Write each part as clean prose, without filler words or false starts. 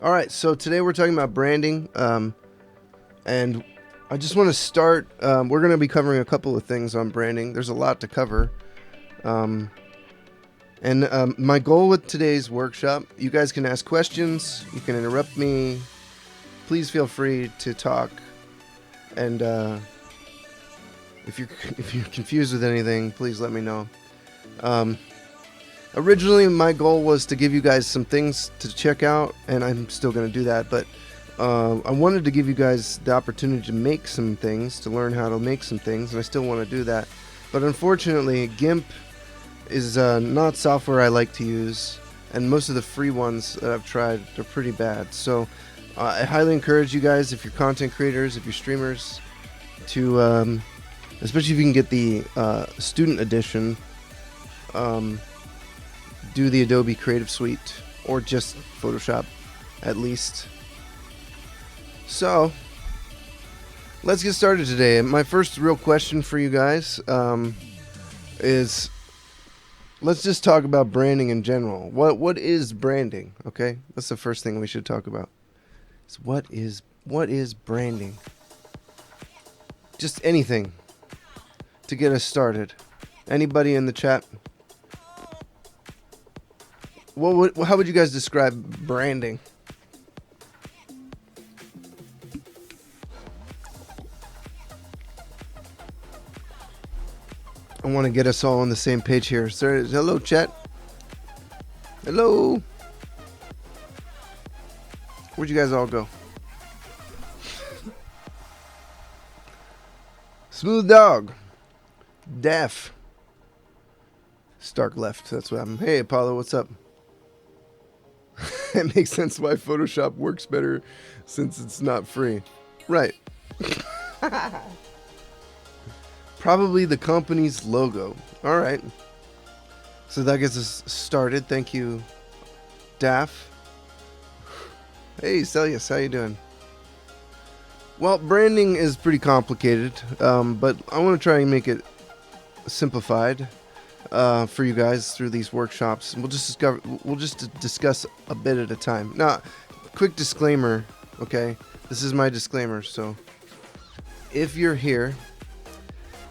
All right, so today we're talking about branding, and I just want to start. We're going to be covering a couple of things on branding. There's a lot to cover, um, and my goal with today's workshop, you guys can ask questions, you can interrupt me. Please feel free to talk, and if you're if you're confused with anything, please let me know. Um, Originally, my goal was to give you guys some things to check out, and I'm still going to do that, but I wanted to give you guys the opportunity to make some things, to learn how to make some things, and I still want to do that. But unfortunately, GIMP is not software I like to use, and most of the free ones that I've tried are pretty bad. So I highly encourage you guys, if you're content creators, if you're streamers, to, especially if you can get the student edition, do the Adobe Creative Suite or just Photoshop at least. So let's get started today. My first real question for you guys is, let's just talk about branding in general. What is branding? Okay, that's the first thing we should talk about. So what is branding? Just anything to get us started. Anybody in the chat? How would you guys describe branding? I want to get us all on the same page here. Sir, hello, chat. Hello. Where'd you guys all go? Smooth Dog. Deaf. Stark left. That's what happened. Hey, Apollo, what's up? It makes sense why Photoshop works better since it's not free. Right. Probably the company's logo. Alright. So that gets us started. Thank you, Daff. Hey, Celius, how you doing? Well, branding is pretty complicated, but I want to try and make it simplified for you guys through these workshops. We'll just discuss a bit at a time. Now, quick disclaimer, okay? This is my disclaimer. So, if you're here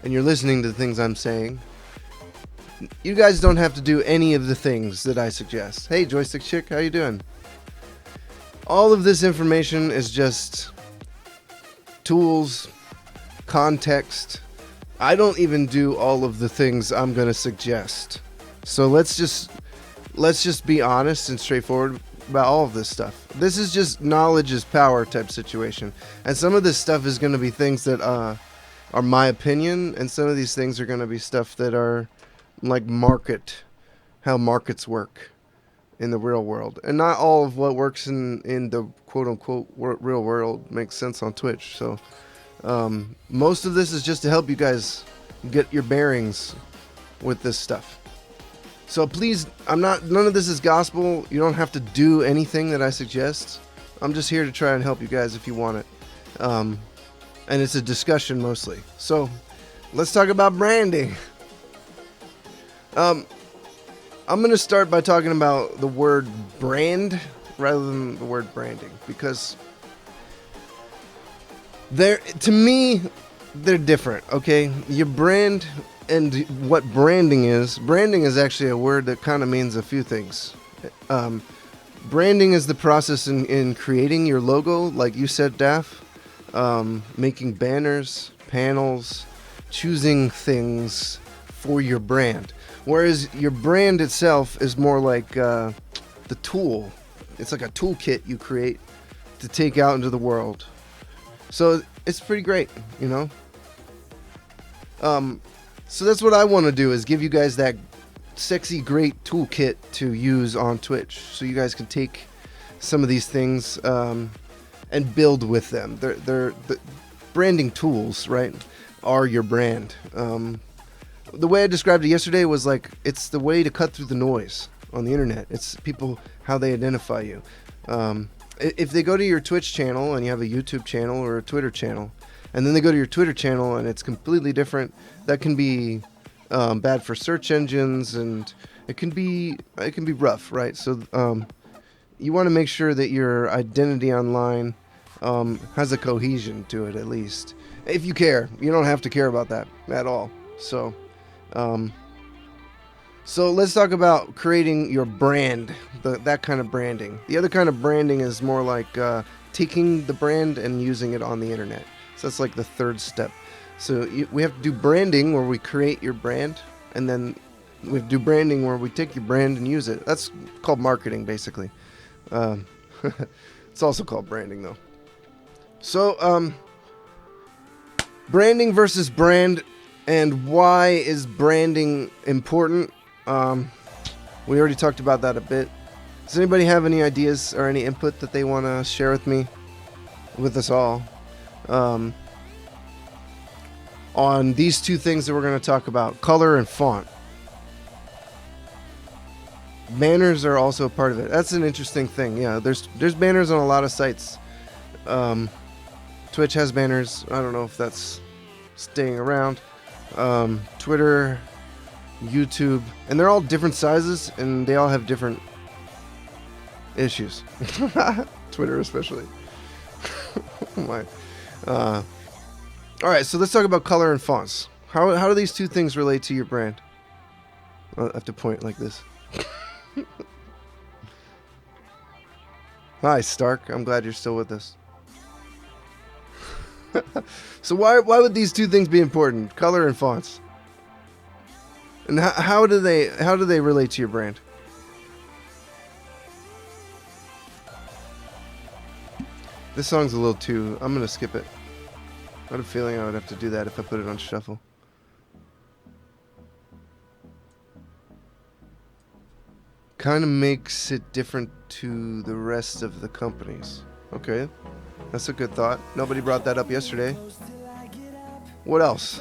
and you're listening to the things I'm saying, you guys don't have to do any of the things that I suggest. Hey, Joystick Chick, how you doing? All of this information is just tools, context. I don't even do all of the things I'm going to suggest. So let's just be honest and straightforward about all of this stuff. This is just knowledge is power type situation. And some of this stuff is going to be things that are my opinion, and some of these things are going to be stuff that are like how markets work in the real world. And not all of what works in the quote unquote real world makes sense on Twitch. So most of this is just to help you guys get your bearings with this stuff. So please, none of this is gospel. You don't have to do anything that I suggest. I'm just here to try and help you guys if you want it. And it's a discussion mostly. So let's talk about branding. I'm going to start by talking about the word brand rather than the word branding, because to me, they're different, okay? Your brand and what branding is actually a word that kind of means a few things. Branding is the process in creating your logo, like you said, Daff, making banners, panels, choosing things for your brand. Whereas your brand itself is more like the tool. It's like a toolkit you create to take out into the world. So it's pretty great, you know? So that's what I want to do, is give you guys that sexy, great toolkit to use on Twitch. So you guys can take some of these things and build with them. They're the branding tools, right? Are your brand. The way I described it yesterday was like, it's the way to cut through the noise on the internet. It's people, how they identify you. If they go to your Twitch channel and you have a YouTube channel or a Twitter channel, and then they go to your Twitter channel and it's completely different, that can be bad for search engines, and it can be rough, right? So you want to make sure that your identity online has a cohesion to it, at least. If you care, you don't have to care about that at all. So, so let's talk about creating your brand, that kind of branding. The other kind of branding is more like taking the brand and using it on the internet. So that's like the third step. So we have to do branding where we create your brand, and then we have to do branding where we take your brand and use it. That's called marketing, basically. It's also called branding, though. So, branding versus brand, and why is branding important? We already talked about that a bit. Does anybody have any ideas or any input that they want to share with me, with us all, on these two things that we're going to talk about, color and font? Banners are also a part of it. That's an interesting thing. Yeah, there's banners on a lot of sites. Twitch has banners. I don't know if that's staying around. Twitter, YouTube, and they're all different sizes, and they all have different issues. Twitter especially. Oh my. All right, so let's talk about color and fonts. How do these two things relate to your brand? I have to point like this. Hi, Stark. I'm glad you're still with us. So why would these two things be important? Color and fonts. And how do they relate to your brand? This song's a little too... I'm going to skip it. I had a feeling I would have to do that if I put it on shuffle. Kind of makes it different to the rest of the companies. Okay, that's a good thought. Nobody brought that up yesterday. What else?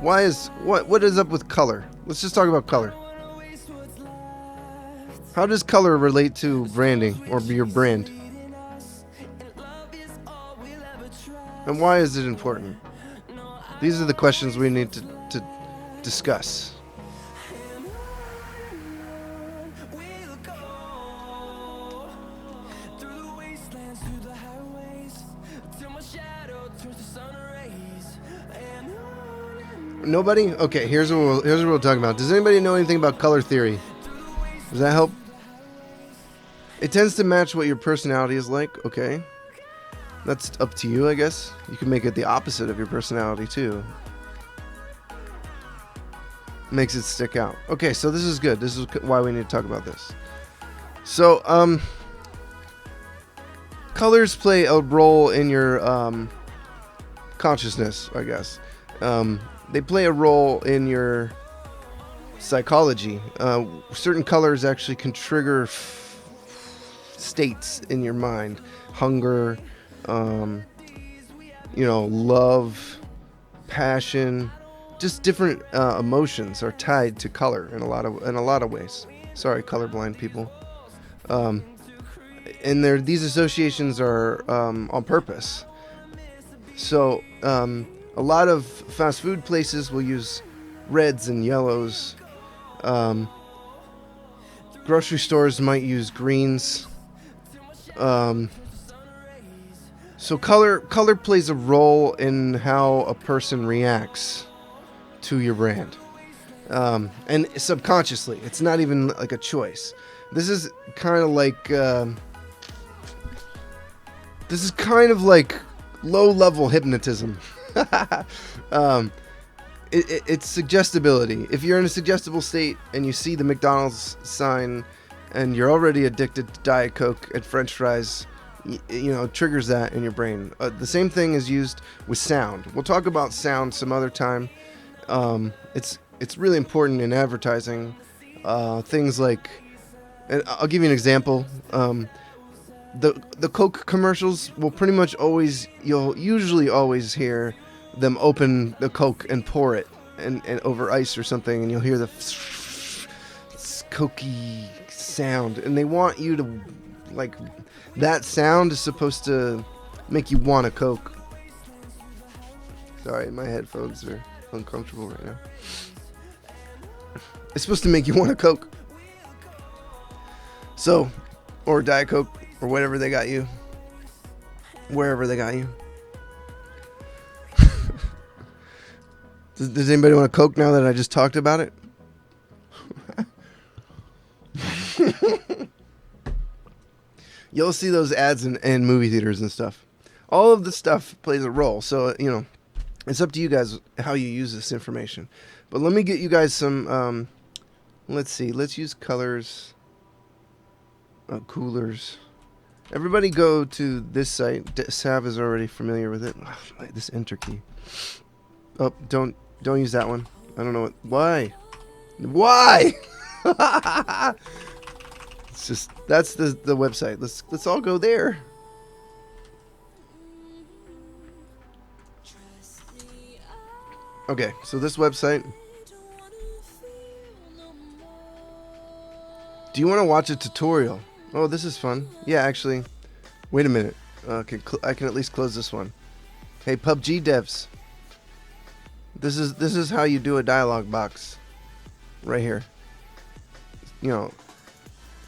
What is up with color? Let's just talk about color. How does color relate to branding or your brand? And why is it important? These are the questions we need to discuss. Nobody? Okay, here's what we'll talk about. Does anybody know anything about color theory? Does that help? It tends to match what your personality is like. Okay. That's up to you, I guess. You can make it the opposite of your personality, too. Makes it stick out. Okay, so this is good. This is why we need to talk about this. So, colors play a role in your consciousness, I guess. They play a role in your psychology. Certain colors actually can trigger states in your mind. Hunger, love, passion, just different emotions are tied to color in a lot of ways. Sorry, colorblind people. And these associations are on purpose. So a lot of fast food places will use reds and yellows. Grocery stores might use greens. So color plays a role in how a person reacts to your brand. And subconsciously, it's not even like a choice. This is kind of like low-level hypnotism. It's suggestibility. If you're in a suggestible state and you see the McDonald's sign and you're already addicted to Diet Coke and French fries, it triggers that in your brain. The same thing is used with sound. We'll talk about sound some other time. It's really important in advertising. Things like, and I'll give you an example. The Coke commercials will pretty much you'll usually always hear them open the Coke and pour it and over ice or something, and you'll hear the cokey sound, and they want you to, like, that sound is supposed to make you want a Coke. Sorry, my headphones are uncomfortable right now. It's supposed to make you want a Coke. So Or Diet Coke, or whatever they got you. Wherever they got you. Does anybody want a Coke now that I just talked about it? You'll see those ads in movie theaters and stuff. All of the stuff plays a role. So, you know, it's up to you guys how you use this information. But let me get you guys some, let's see. Let's use colors. Coolers. Everybody go to this site. Sav is already familiar with it. Oh, this enter key. Oh, don't use that one. I don't know what. Why? It's just that's the website. Let's all go there. Okay, so this website. Do you want to watch a tutorial? Oh, this is fun. Yeah, actually. Wait a minute. I can at least close this one. Hey, PUBG devs. This is how you do a dialog box. Right here. You know.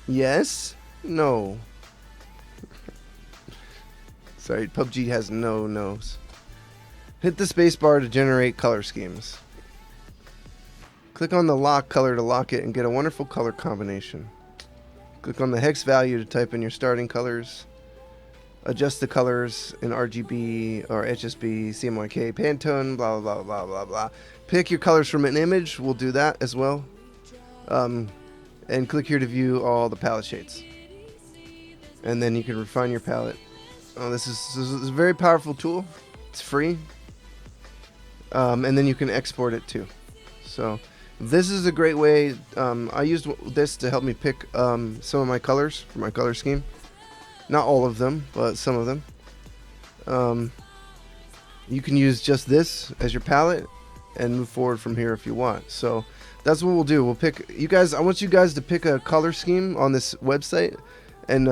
Yes? No. Sorry, PUBG has no no's. Hit the spacebar to generate color schemes. Click on the lock color to lock it and get a wonderful color combination. Click on the hex value to type in your starting colors. Adjust the colors in RGB or HSB, CMYK, Pantone, blah, blah, blah, blah, blah. Pick your colors from an image. We'll do that as well. And click here to view all the palette shades. And then you can refine your palette. Oh, this is a very powerful tool. It's free. And then you can export it too. So this is a great way. I used this to help me pick some of my colors for my color scheme. Not all of them, but some of them. You can use just this as your palette and move forward from here if you want. So that's what we'll do. We'll pick you guys. I want you guys to pick a color scheme on this website, and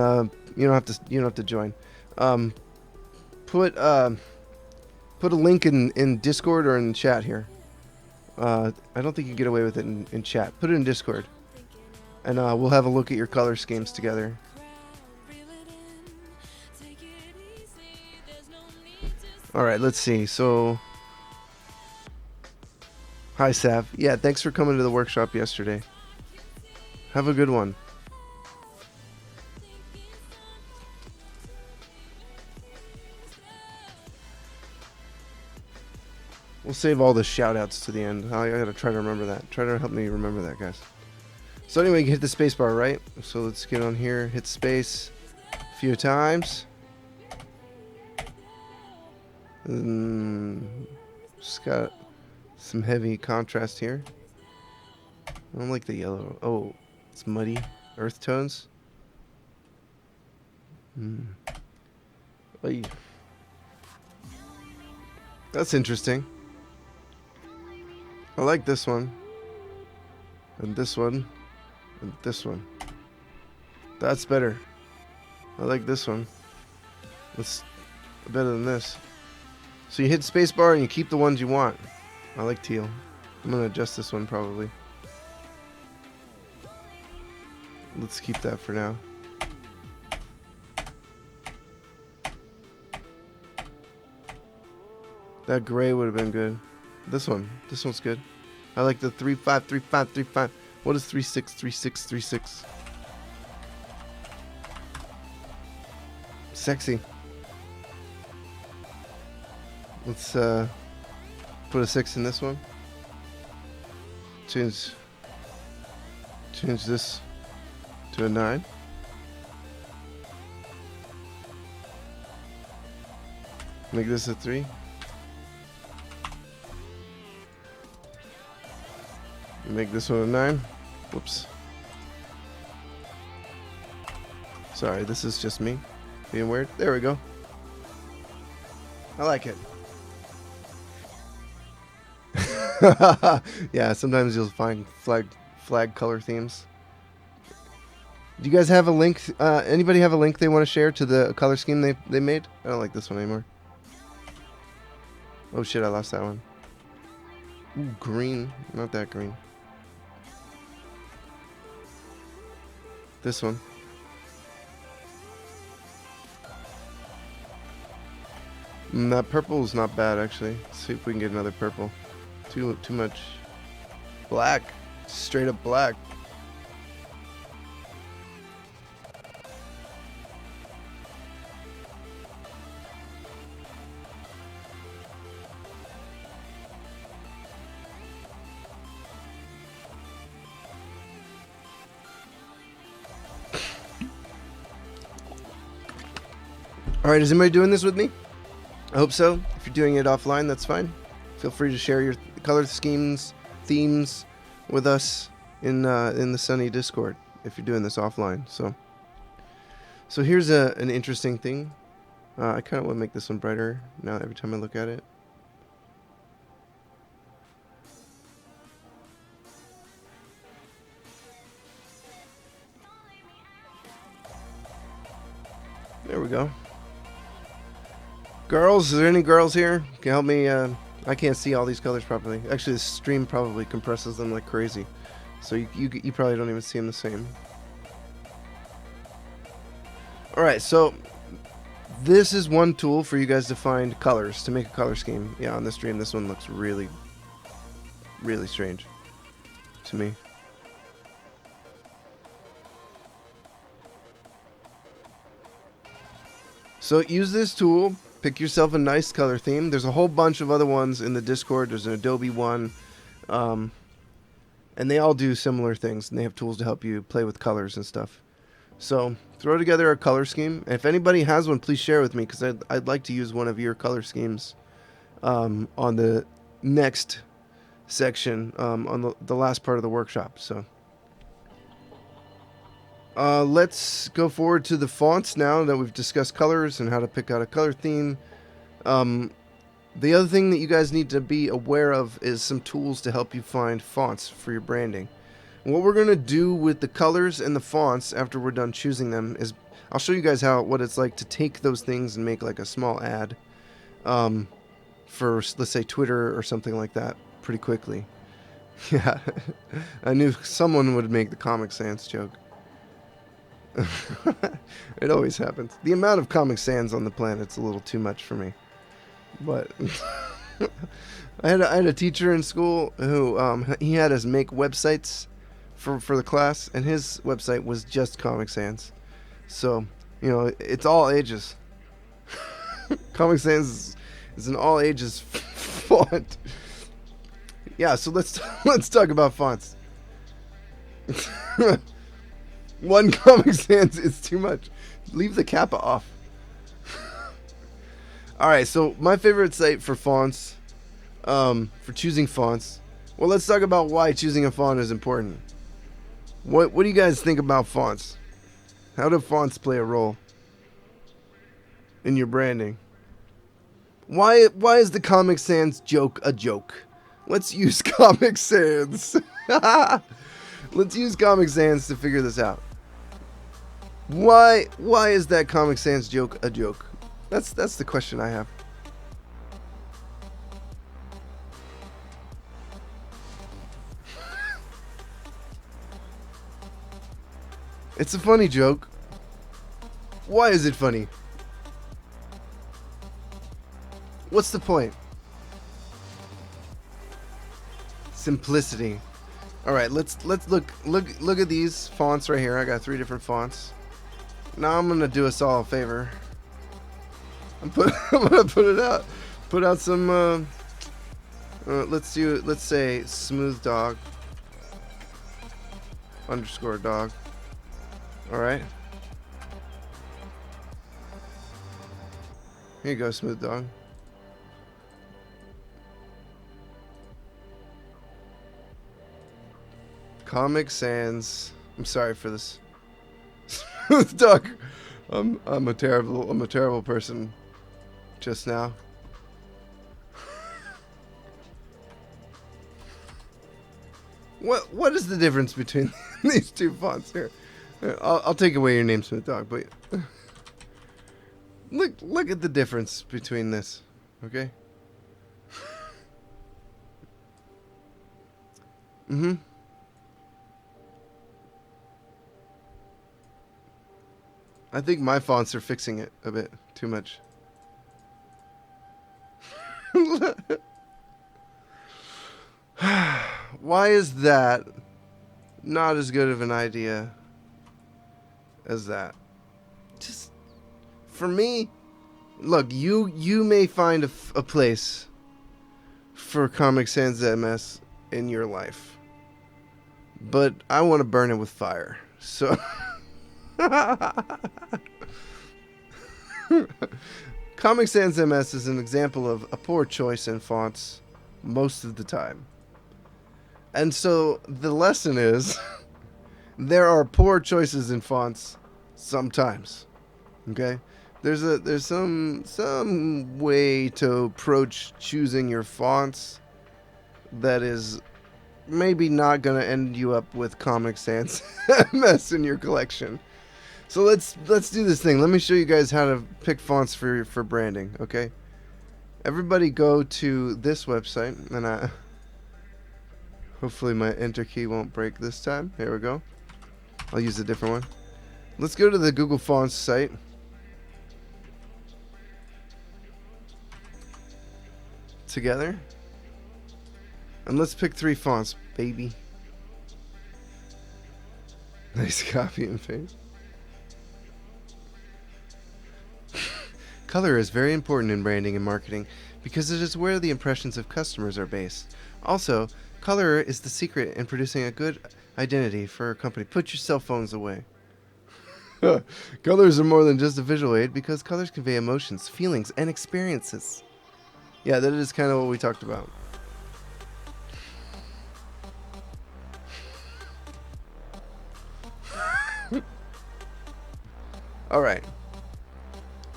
you don't have to join. Put a link in Discord or in chat here. I don't think you can get away with it in chat. Put it in Discord, and we'll have a look at your color schemes together. All right, let's see. So, hi, Sav. Yeah, thanks for coming to the workshop yesterday. Have a good one. We'll save all the shout-outs to the end. I gotta try to remember that. Try to help me remember that, guys. So anyway, you can hit the space bar, right? So let's get on here, hit space a few times. Just got some heavy contrast here. I don't like the yellow. Oh, it's muddy. Earth tones. Oy. That's interesting. I like this one. And this one. And this one. That's better. I like this one. That's better than this. So you hit spacebar and you keep the ones you want. I like teal. I'm going to adjust this one probably. Let's keep that for now. That gray would have been good. This one's good. I like the 353535. What is 363636? Sexy. Let's put a 6 in this one. Change this to a 9. Make this a 3. Make this one a 9. Whoops. Sorry, this is just me being weird. There we go. I like it. Yeah, sometimes you'll find flag color themes. Do you guys have a link? Anybody have a link they want to share to the color scheme they made? I don't like this one anymore. Oh shit, I lost that one. Ooh, green. Not that green. This one. That purple is not bad, actually. Let's see if we can get another purple. Too much black. Straight up black. Alright, is anybody doing this with me? I hope so. If you're doing it offline, that's fine. Feel free to share your color schemes, themes with us in the Sunny Discord if you're doing this offline. So here's an interesting thing. I kind of want to make this one brighter now every time I look at it. There we go. Girls, is there any girls here? Can you help me? I can't see all these colors properly. Actually, the stream probably compresses them like crazy. So you probably don't even see them the same. Alright, so this is one tool for you guys to find colors, to make a color scheme. Yeah, on the stream, this one looks really, really strange to me. So use this tool. Pick yourself a nice color theme. There's a whole bunch of other ones in the Discord. There's an Adobe one. And they all do similar things. And they have tools to help you play with colors and stuff. So throw together a color scheme. If anybody has one, please share with me. Because I'd like to use one of your color schemes on the next section. On the last part of the workshop. So let's go forward to the fonts now that we've discussed colors and how to pick out a color theme. The other thing that you guys need to be aware of is some tools to help you find fonts for your branding. And what we're going to do with the colors and the fonts after we're done choosing them is I'll show you guys what it's like to take those things and make like a small ad for, let's say, Twitter or something like that pretty quickly. Yeah, I knew someone would make the Comic Sans joke. It always happens. The amount of Comic Sans on the planet's a little too much for me. But I had a teacher in school who he had us make websites for the class, and his website was just Comic Sans. So, you know, it's all ages. Comic Sans is an all ages font. Yeah, so let's talk about fonts. One Comic Sans is too much. Leave the kappa off. Alright, so my favorite site for fonts, for choosing fonts. Well, let's talk about why choosing a font is important. What do you guys think about fonts? How do fonts play a role in your branding? Why is the Comic Sans joke a joke? Let's use Comic Sans. Let's use Comic Sans to figure this out. Why is that Comic Sans joke a joke? That's the question I have. It's a funny joke. Why is it funny? What's the point? Simplicity. All right, let's look at these fonts right here. I got 3 different fonts. Now I'm gonna do us all a favor. I'm gonna put out some. Let's say Smooth Dog _ dog. All right. Here you go, Smooth Dog. Comic Sans. I'm sorry for this. Smooth Dog. I'm a terrible person. Just now. What is the difference between these two fonts here? I'll take away your name, Smooth Dog, but look at the difference between this, okay? I think my fonts are fixing it a bit too much. Why is that not as good of an idea as that? Just for me, look, you may find a place for Comic Sans MS in your life, but I want to burn it with fire. So Comic Sans MS is an example of a poor choice in fonts most of the time. And so the lesson is there are poor choices in fonts sometimes. Okay? There's some way to approach choosing your fonts that is maybe not going to end you up with Comic Sans MS in your collection. So let's do this thing. Let me show you guys how to pick fonts for branding, okay? Everybody go to this website, and hopefully my enter key won't break this time. Here we go. I'll use a different one. Let's go to the Google Fonts site. Together. And let's pick 3 fonts, baby. Nice copy and paste. Color is very important in branding and marketing because it is where the impressions of customers are based. Also, color is the secret in producing a good identity for a company. Put your cell phones away. Colors are more than just a visual aid because colors convey emotions, feelings, and experiences. Yeah, that is kind of what we talked about. All right.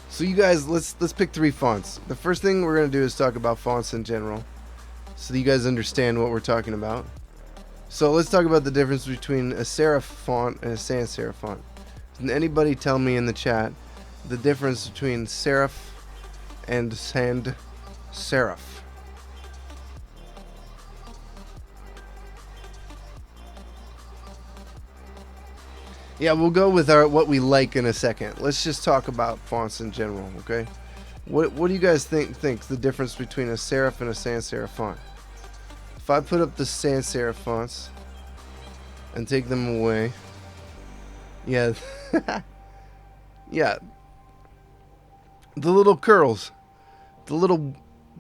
So you guys, let's pick 3 fonts. The first thing we're going to do is talk about fonts in general, so that you guys understand what we're talking about. So let's talk about the difference between a serif font and a sans serif font. Can anybody tell me in the chat the difference between serif and sans serif? Yeah, we'll go with what we like in a second. Let's just talk about fonts in general, okay? What do you guys think the difference between a serif and a sans serif font? If I put up the sans serif fonts and take them away, yeah, yeah, the little curls, the little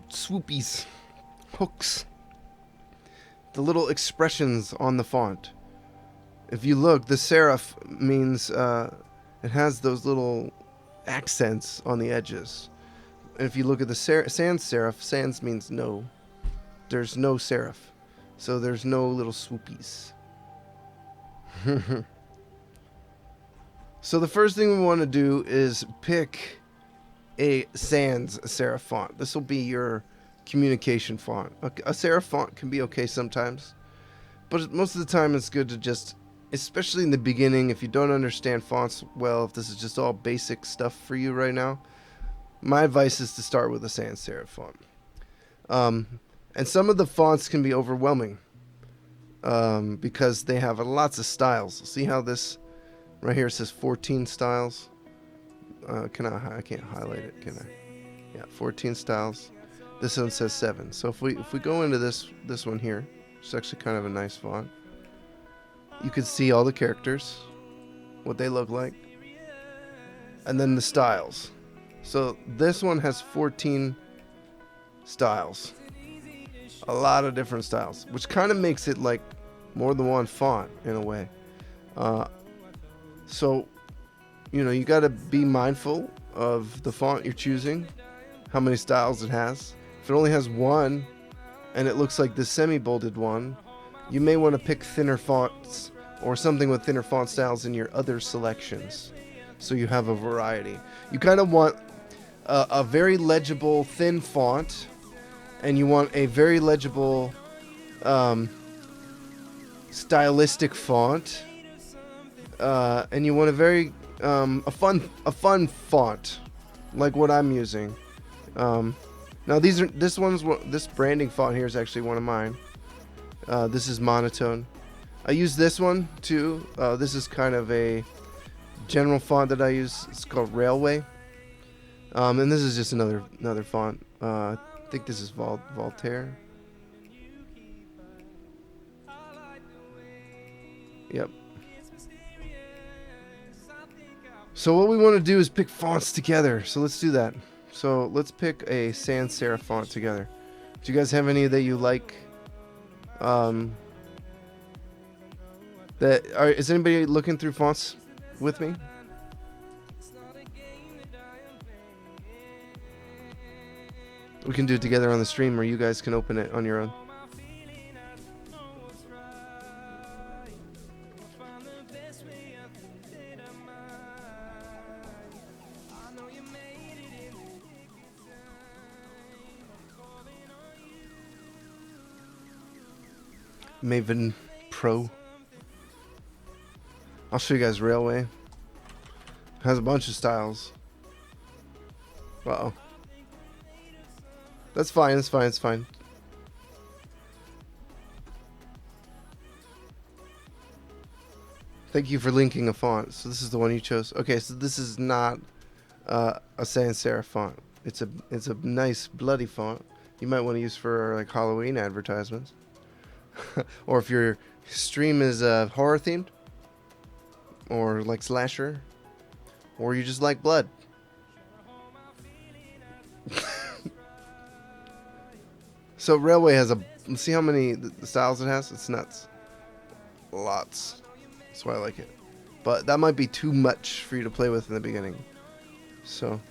swoopies, hooks, the little expressions on the font. If you look, the serif means it has those little accents on the edges. And if you look at the sans serif, sans means no. There's no serif. So there's no little swoopies. So the first thing we want to do is pick a sans serif font. This will be your communication font. A serif font can be okay sometimes, but most of the time it's good to just, especially in the beginning, if you don't understand fonts well, if this is just all basic stuff for you right now, my advice is to start with a sans serif font. And some of the fonts can be overwhelming because they have lots of styles. See how this right here says 14 styles? I can't highlight it, can I? Yeah, 14 styles. This one says 7. So if we go into this one here, it's actually kind of a nice font. You can see all the characters, what they look like, and then the styles. So this one has 14 styles. A lot of different styles, which kind of makes it like more than one font in a way. So, you know, you got to be mindful of the font you're choosing, how many styles it has. If it only has one and it looks like the semi-bolded one, you may want to pick thinner fonts or something with thinner font styles in your other selections, so you have a variety. You kind of want a very legible thin font, and you want a very legible stylistic font, and you want a very a fun font like what I'm using. Now this branding font here is actually one of mine. This is monotone. I use this one too. This is kind of a general font that I use. It's called Railway. And this is just another font. think this is Voltaire. Yep. So what we want to do is pick fonts together. So let's do that. So let's pick a sans serif font together. Do you guys have any that you like? Is anybody looking through fonts with me? We can do it together on the stream, or you guys can open it on your own. Maven Pro. I'll show you guys Railway. It has a bunch of styles. Uh-oh. That's fine, it's fine, it's fine. Thank you for linking a font. So this is the one you chose. Okay, so this is not a sans serif font. It's a nice bloody font. You might want to use for like Halloween advertisements. Or if your stream is horror themed, or like slasher, or you just like blood. So Railway has see how many styles it has? It's nuts. Lots. That's why I like it. But that might be too much for you to play with in the beginning. So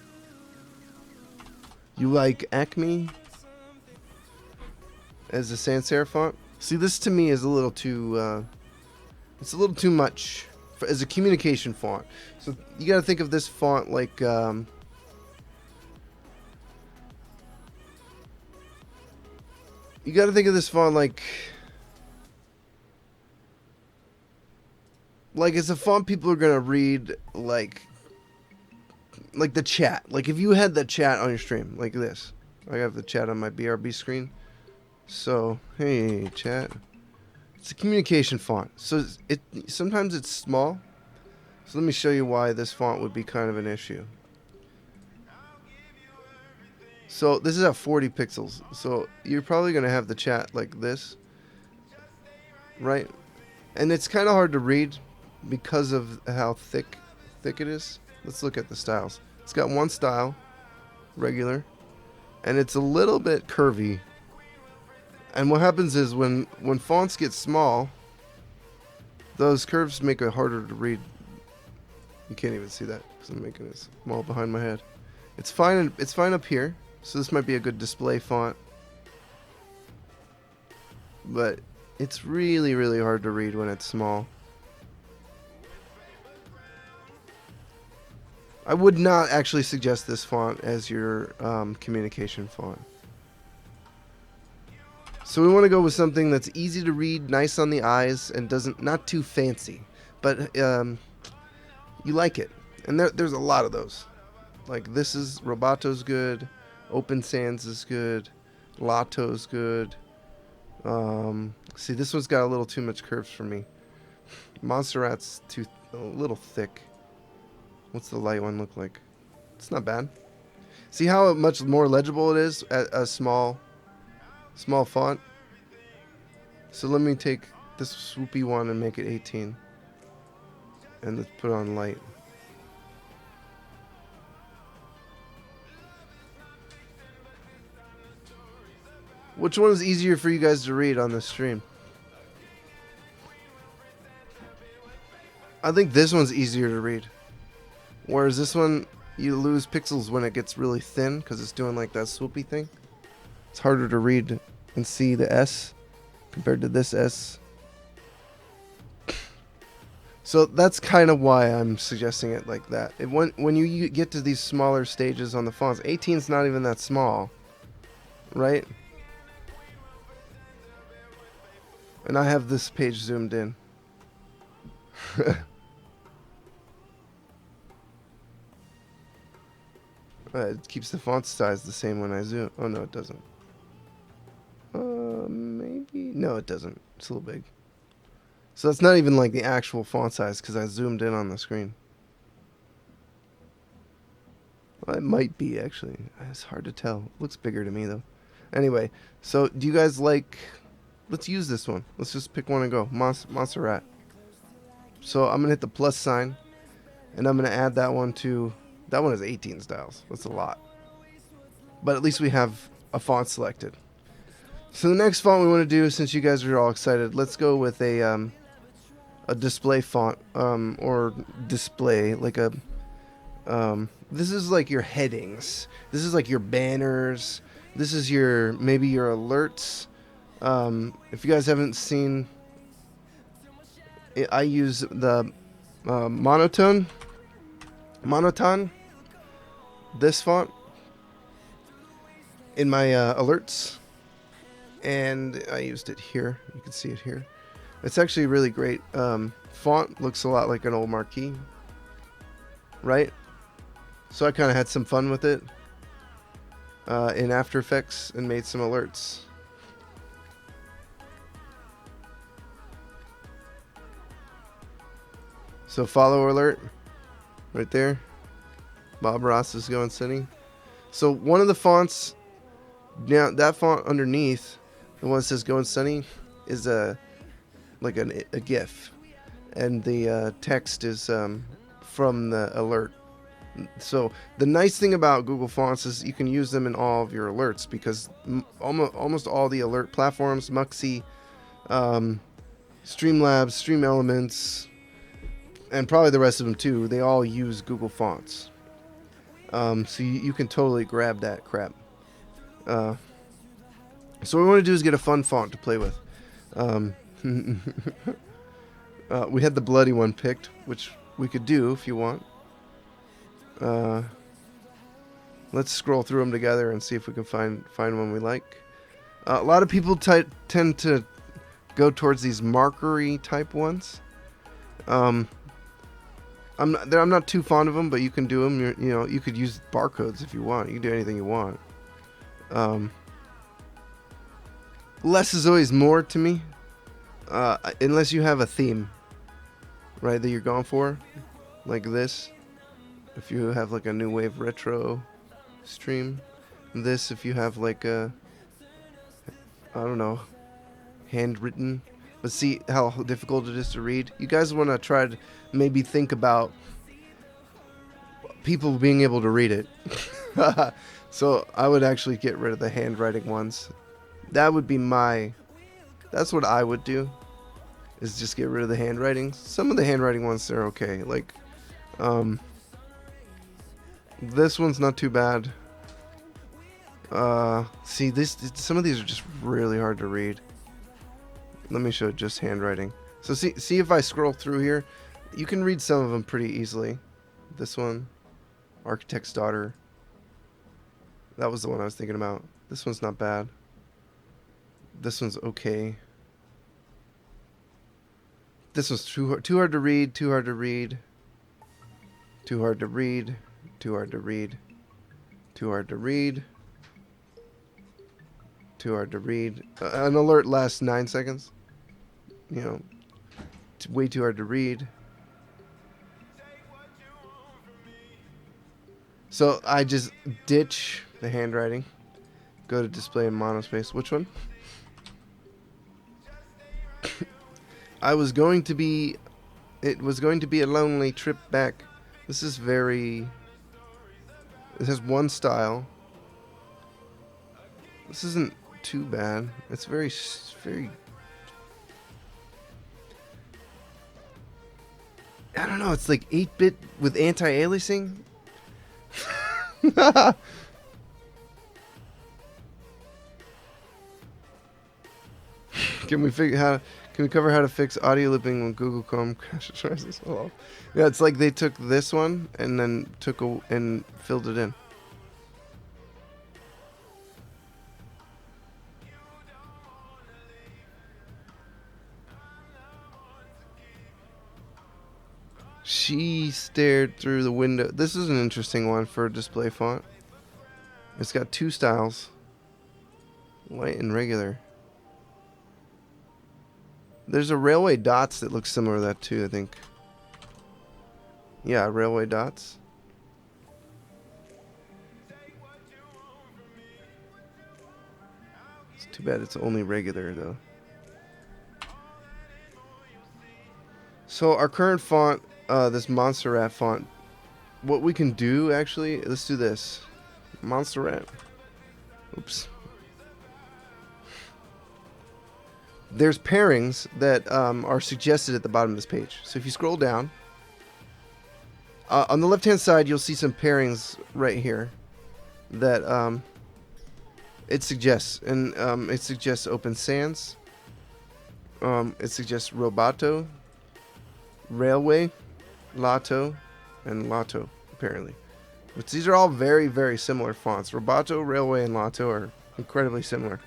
you like Acme as a sans serif font? See, this to me is a little too, it's a little too much as a communication font. So you got to think of this font like, you got to think of this font like it's a font people are going to read like the chat. Like if you had the chat on your stream, like this. I have the chat on my BRB screen. So, hey, chat. It's a communication font. So, sometimes it's small. So, let me show you why this font would be kind of an issue. So, this is at 40 pixels. So, you're probably going to have the chat like this. Right? And it's kind of hard to read because of how thick it is. Let's look at the styles. It's got one style, regular, and it's a little bit curvy. And what happens is when fonts get small, those curves make it harder to read. You can't even see that because I'm making it small behind my head. It's fine. It's fine up here. So this might be a good display font. But it's really, really hard to read when it's small. I would not actually suggest this font as your communication font. So we want to go with something that's easy to read, nice on the eyes, and not too fancy, but you like it. And there's a lot of those. Like this is Robato's good, Open Sans is good, Lotto's good. See, this one's got a little too much curves for me. Montserrat's a little thick. What's the light one look like? It's not bad. See how much more legible it is at a small font? So let me take this swoopy one and make it 18. And let's put on light. Which one is easier for you guys to read on this stream? I think this one's easier to read. Whereas this one, you lose pixels when it gets really thin because it's doing like that swoopy thing. It's harder to read and see the S compared to this S. So that's kind of why I'm suggesting it like that. When you get to these smaller stages on the fonts, 18 is not even that small, right? And I have this page zoomed in. It keeps the font size the same when I zoom. Oh no, it doesn't. Maybe. No, it doesn't. It's a little big. So that's not even like the actual font size because I zoomed in on the screen. Well, it might be actually. It's hard to tell. It looks bigger to me though. Anyway, so do you guys like... Let's use this one. Let's just pick one and go. Montserrat. So I'm going to hit the plus sign. And I'm going to add that one to... That one is 18 styles. That's a lot. But at least we have a font selected. So the next font we want to do, since you guys are all excited, let's go with a display font. Or display, like a... this is like your headings. This is like your banners. This is your... Maybe your alerts. If you guys haven't seen... I use the monotone. This font in my alerts, and I used it here. You can see it here. It's actually really great. Font looks a lot like an old marquee, right? So I kind of had some fun with it in After Effects and made some alerts. So follow alert right there. Bob Ross is going sunny. So one of the fonts, now that font underneath, the one that says going sunny, is like a GIF, and the text is from the alert. So the nice thing about Google Fonts is you can use them in all of your alerts, because almost all the alert platforms, Muxy, Streamlabs, Stream Elements, and probably the rest of them too, they all use Google Fonts. So you can totally grab that crap. So what we want to do is get a fun font to play with. We had the bloody one picked, which we could do if you want. Let's scroll through them together and see if we can find one we like. A lot of people tend to go towards these markery type ones. I'm not too fond of them, but you can do them. You could use barcodes if you want. You can do anything you want. Less is always more to me, unless you have a theme, right, that you're going for, like this. If you have like a new wave retro stream, this if you have like a, I don't know, handwritten. But see how difficult it is to read. You guys want to try to maybe think about people being able to read it. So I would actually get rid of the handwriting ones. That would be that's what I would do, is just get rid of the handwriting. Some of the handwriting ones are okay. Like, this one's not too bad. See, some of these are just really hard to read. Let me show just handwriting. So see if I scroll through here, you can read some of them pretty easily. This one, Architect's Daughter. That was the one I was thinking about. This one's not bad. This one's okay. This one's too hard to read, too hard to read. Too hard to read, too hard to read. Too hard to read. Too hard to read. An alert lasts 9 seconds. It's way too hard to read. So I just ditch the handwriting. Go to display in monospace. Which one? It was going to be a lonely trip back. This has one style. This isn't too bad. It's very I don't know, it's like 8-bit with anti-aliasing. Can we cover how to fix audio looping when Google Chrome crashes? Yeah, it's like they took this one and then and filled it in. She stared through the window. This is an interesting one for a display font. It's got 2 styles. White and regular. There's a Railway Dots that looks similar to that too, I think. Yeah, Railway Dots. It's too bad it's only regular though. So our current font, this Montserrat font, what we can do actually, let's do this. Montserrat. Oops. There's pairings that are suggested at the bottom of this page. So if you scroll down, on the left-hand side, you'll see some pairings right here that it suggests. And it suggests Open Sans. It suggests Roboto, Railway, Lato, and Lato, apparently. But these are all very, very similar fonts. Roboto, Railway, and Lato are incredibly similar.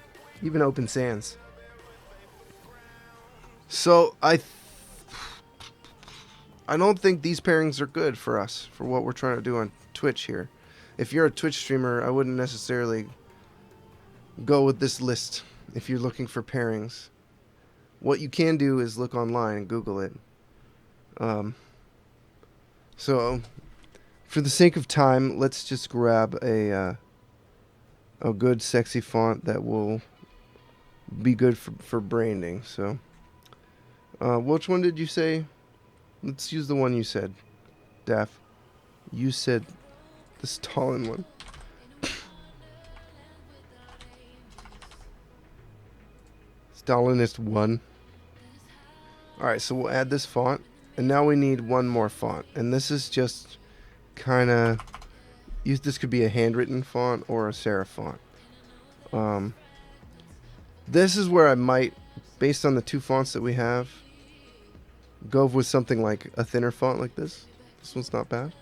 Even Open Sans. So I don't think these pairings are good for us, for what we're trying to do on Twitch here. If you're a Twitch streamer, I wouldn't necessarily go with this list if you're looking for pairings. What you can do is look online and Google it. So, for the sake of time, let's just grab a good, sexy font that will be good for branding. So, which one did you say? Let's use the one you said, Daff. You said the Stalin one. Stalinist 1. Alright, so we'll add this font. And now we need one more font. And this is just kind of... This could be a handwritten font or a serif font. This is where I might, based on the two fonts that we have, go with something like a thinner font like this. This one's not bad.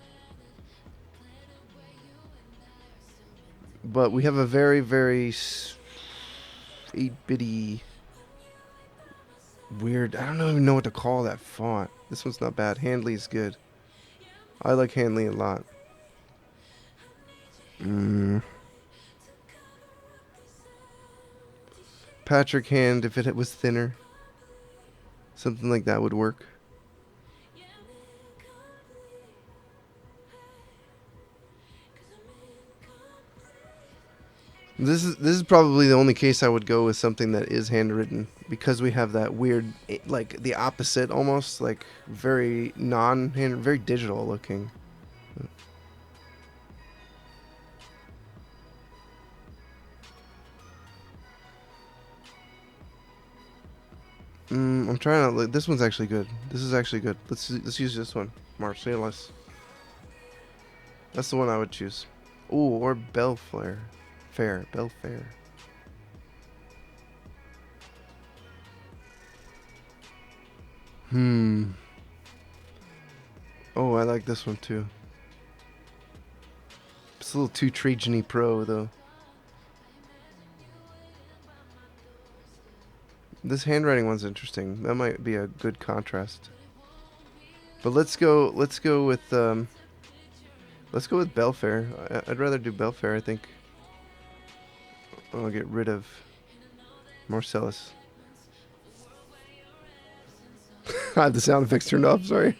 But we have a very, very 8-bitty... weird. I don't even know what to call that font. This one's not bad. Handley is good. I like Handley a lot. Patrick Hand, if it was thinner. Something like that would work. This is probably the only case I would go with something that is handwritten, because we have that weird, like the opposite almost, like very non-hand, very digital looking. I'm trying to. This one's actually good. This is actually good. Let's use this one, Marcellus. That's the one I would choose. Ooh, or Belfair. Belfair. Oh, I like this one too. It's a little too Trajan-y pro though. This handwriting one's interesting. That might be a good contrast. But let's go with Belfair. I'd rather do Belfair, I think. I'll get rid of Marcellus. I have the sound effects turned off, sorry.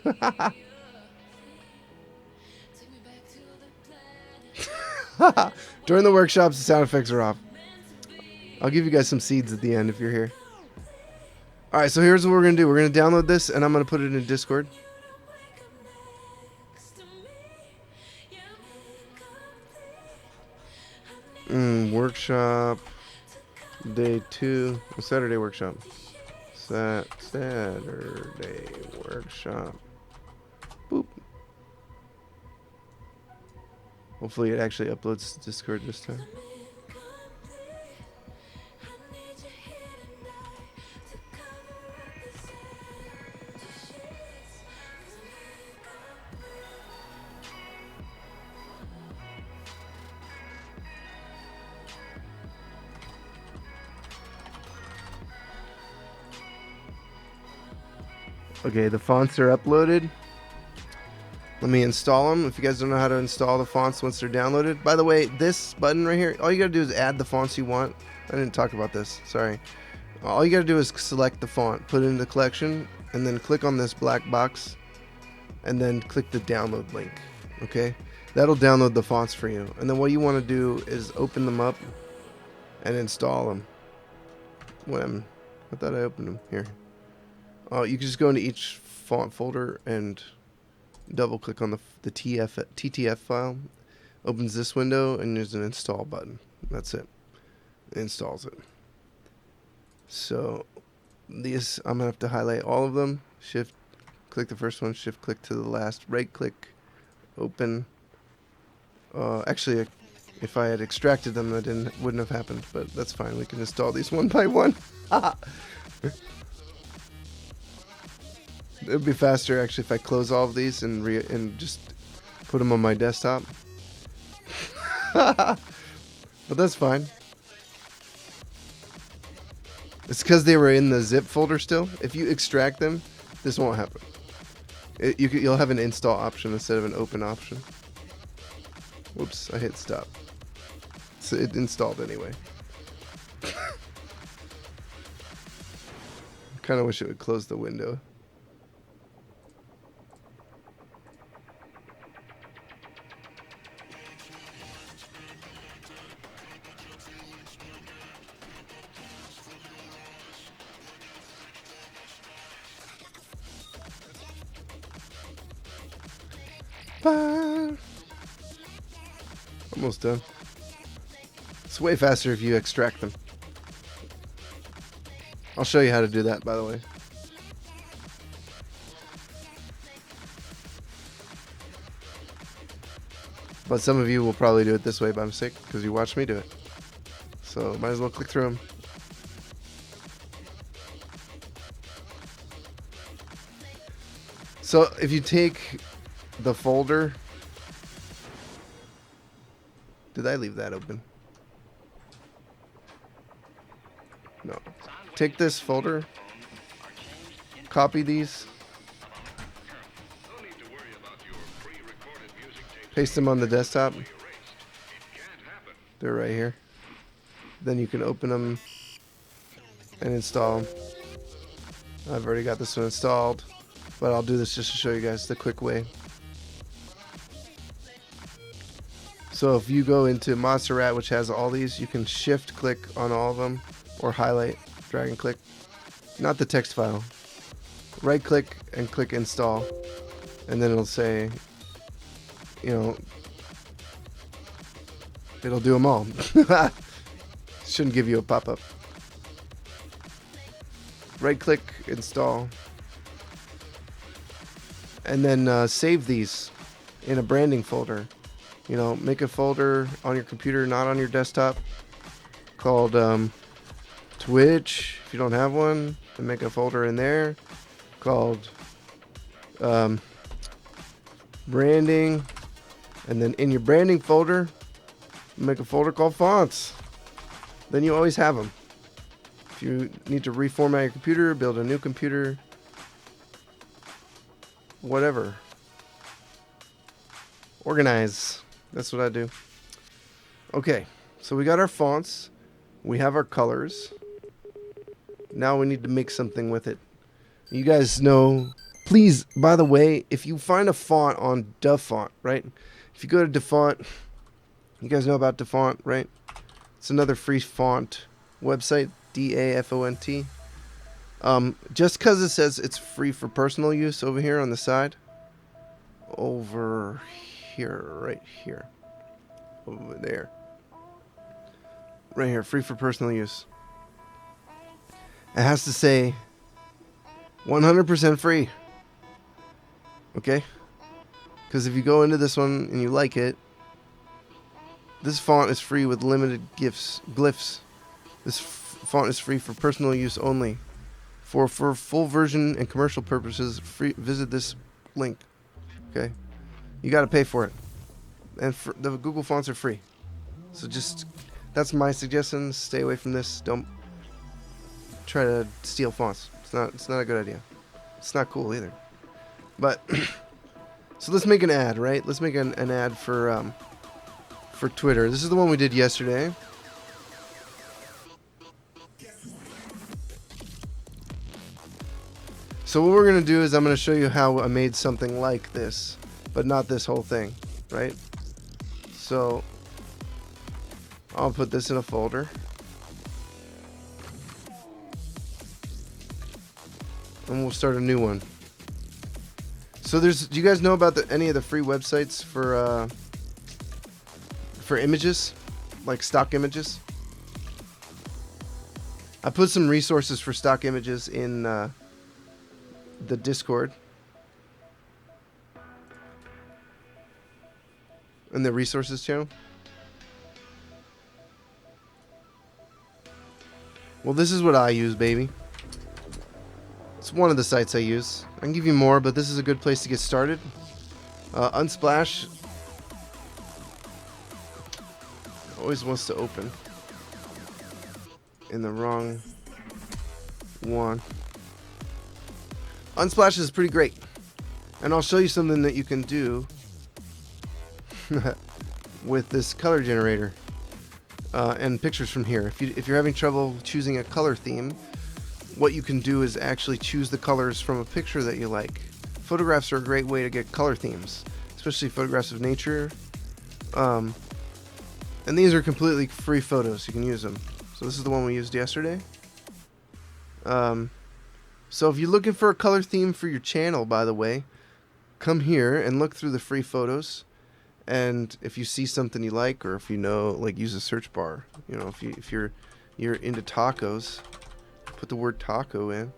During the workshops, the sound effects are off. I'll give you guys some seeds at the end if you're here. Alright, so here's what we're going to do. We're going to download this, and I'm going to put it in Discord. Workshop day 2. Saturday workshop. Saturday workshop. Boop. Hopefully it actually uploads to Discord this time. Okay, the fonts are uploaded. Let me install them. If you guys don't know how to install the fonts once they're downloaded. By the way, this button right here, all you gotta do is add the fonts you want. I didn't talk about this, sorry. All you gotta do is select the font, put it in the collection, and then click on this black box, and then click the download link, okay? That'll download the fonts for you. And then what you wanna do is open them up and install them. I thought I opened them here. You can just go into each font folder and double click on the TTF file. Opens this window and there's an install button. That's it. It installs it. So these, I'm gonna have to highlight all of them. Shift click the first one, shift click to the last, right click, open. Actually, if I had extracted them, that wouldn't have happened, but that's fine. We can install these one by one. It would be faster actually if I close all of these and just put them on my desktop. But that's fine. It's because they were in the zip folder still. If you extract them, this won't happen. You'll have an install option instead of an open option. Whoops, I hit stop. So it installed anyway. Kind of wish it would close the window. Bye. Almost done. It's way faster if you extract them. I'll show you how to do that, by the way. But some of you will probably do it this way by mistake because you watched me do it. So might as well click through them. So if you take the folder, did I leave that open? No. Take this folder, copy these, paste them on the desktop. They're right here. Then you can open them and install them. I've already got this one installed, but I'll do this just to show you guys the quick way. So if you go into Montserrat, which has all these, you can shift click on all of them or highlight, drag and click. Not the text file. Right click and click install. And then it'll say, you know, it'll do them all. Shouldn't give you a pop-up. Right click, install. And then save these in a branding folder. You know, make a folder on your computer, not on your desktop, called Twitch. If you don't have one, then make a folder in there called branding. And then in your branding folder, make a folder called fonts. Then you always have them. If you need to reformat your computer, build a new computer, whatever. Organize. That's what I do. Okay, so we got our fonts. We have our colors. Now we need to make something with it. You guys know, please, by the way, if you find a font on DaFont, right? If you go to DaFont, you guys know about DaFont, right? It's another free font website, DaFont. Just because it says it's free for personal use over here on the side, over here, right here, over there, right here, free for personal use. It has to say 100% free. Okay? Because if you go into this one and you like it, this font is free with limited glyphs. This font is free for personal use only. For full version and commercial purposes, visit this link. Okay? You got to pay for it. And the Google fonts are free. So just, that's my suggestion. Stay away from this. Don't try to steal fonts. It's not a good idea. It's not cool either. But so let's make an ad, right? Let's make an ad for Twitter. This is the one we did yesterday. So what we're going to do is I'm going to show you how I made something like this, but not this whole thing, right? So I'll put this in a folder. and we'll start a new one. So do you guys know about any of the free websites for images, like stock images? I put some resources for stock images in the Discord. In the resources channel. Well, this is what I use, baby. It's one of the sites I use. I can give you more, but this is a good place to get started. Unsplash always wants to open in the wrong one. Unsplash is pretty great, and I'll show you something that you can do with this color generator and pictures from here. If you're having trouble choosing a color theme, what you can do is actually choose the colors from a picture that you like. Photographs are a great way to get color themes, especially photographs of nature. And these are completely free photos. You can use them. So this is the one we used yesterday. So if you're looking for a color theme for your channel, by the way, come here and look through the free photos. And if you see something you like, or if you know, like, use a search bar. You know, if you're into tacos, put the word taco in,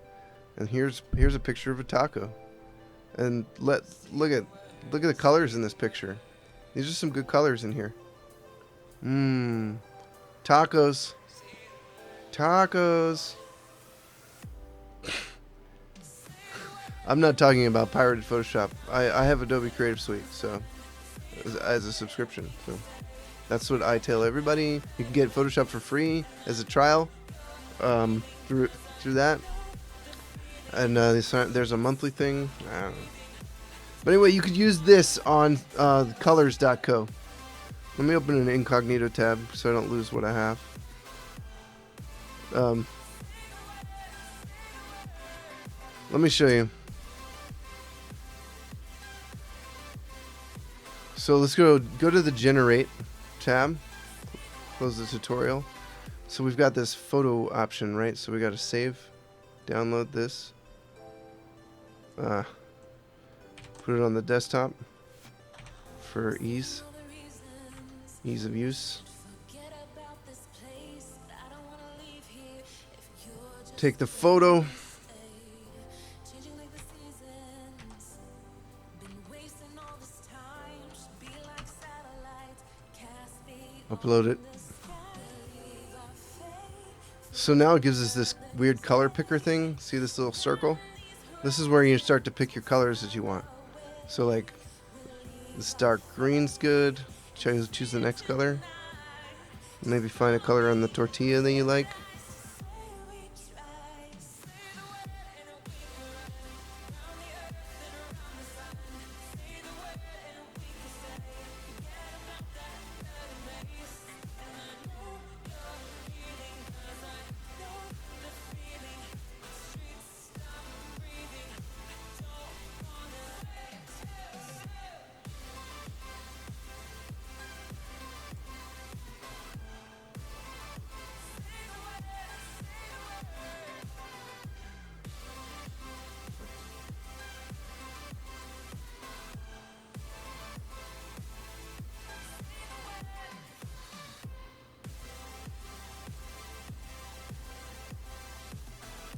and here's a picture of a taco. And look at the colors in this picture. These are some good colors in here. Tacos. Tacos. I'm not talking about pirated Photoshop. I have Adobe Creative Suite, so as a subscription. So that's what I tell everybody. You can get Photoshop for free as a trial through that. And there's a monthly thing. I don't know. But anyway, you could use this on colors.co. Let me open an incognito tab so I don't lose what I have. Let me show you. So let's go to the generate tab. Close the tutorial. So we've got this photo option, right? So we got to save, download this, put it on the desktop for ease of use. Take the photo. Upload it. So now it gives us this weird color picker thing. See this little circle? This is where you start to pick your colors that you want. So like this dark green's good. Choose the next color. Maybe find a color on the tortilla that you like.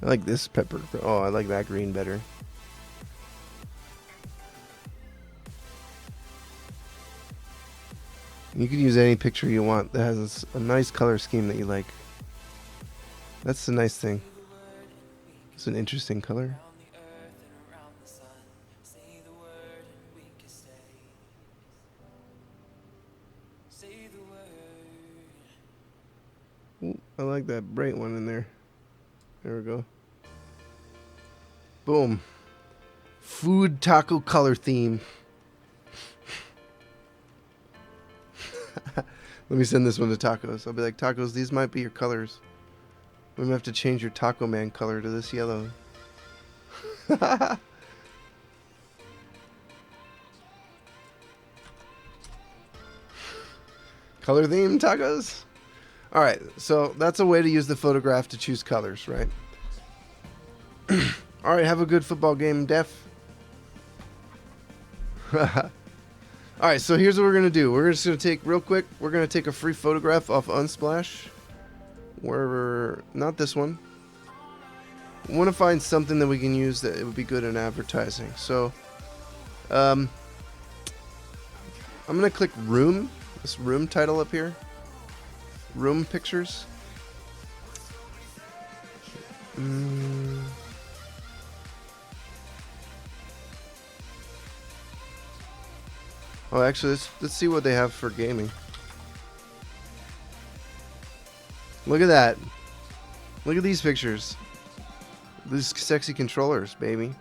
I like this pepper. Oh, I like that green better. You can use any picture you want that has a nice color scheme that you like. That's the nice thing. It's an interesting color. Ooh, I like that bright one in there. There we go. Boom. Food taco color theme. Let me send this one to Tacos. I'll be like, Tacos, these might be your colors. We might have to change your Taco Man color to this yellow. Color theme, Tacos? Alright, so that's a way to use the photograph to choose colors, right? Alright, have a good football game, Def. Alright, so here's what we're going to do. We're just going to take, real quick, we're going to take a free photograph off Unsplash. Wherever, not this one. We want to find something that we can use that it would be good in advertising. So, I'm going to click Room, this Room title up here. Room pictures. Oh, actually, let's see what they have for gaming. Look at that. Look at these pictures. These sexy controllers, baby.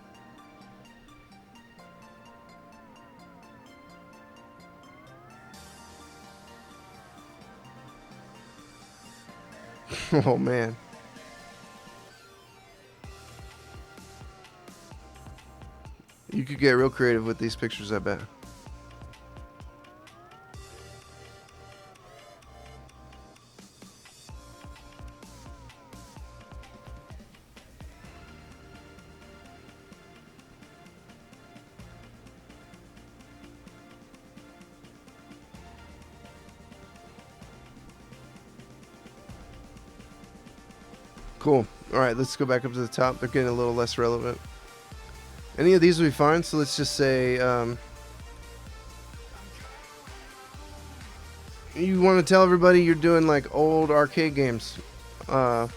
Oh, man. You could get real creative with these pictures, I bet. Cool. Alright, let's go back up to the top. They're getting a little less relevant. Any of these will be fine, so let's just say, you want to tell everybody you're doing like old arcade games on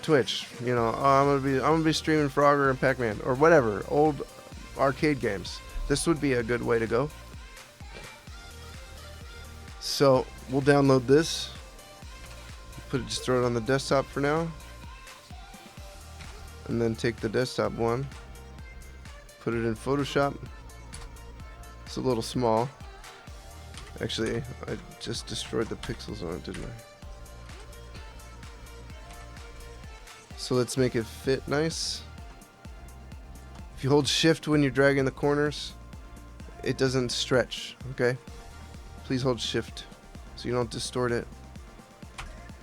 Twitch. You know, I'm gonna be streaming Frogger and Pac-Man or whatever, old arcade games. This would be a good way to go. So we'll download this. Just throw it on the desktop for now, and then take the desktop one, put it in Photoshop. It's a little small. Actually, I just destroyed the pixels on it, didn't I? So let's make it fit nice. If you hold shift when you're dragging the corners, it doesn't stretch, okay? Please hold shift so you don't distort it.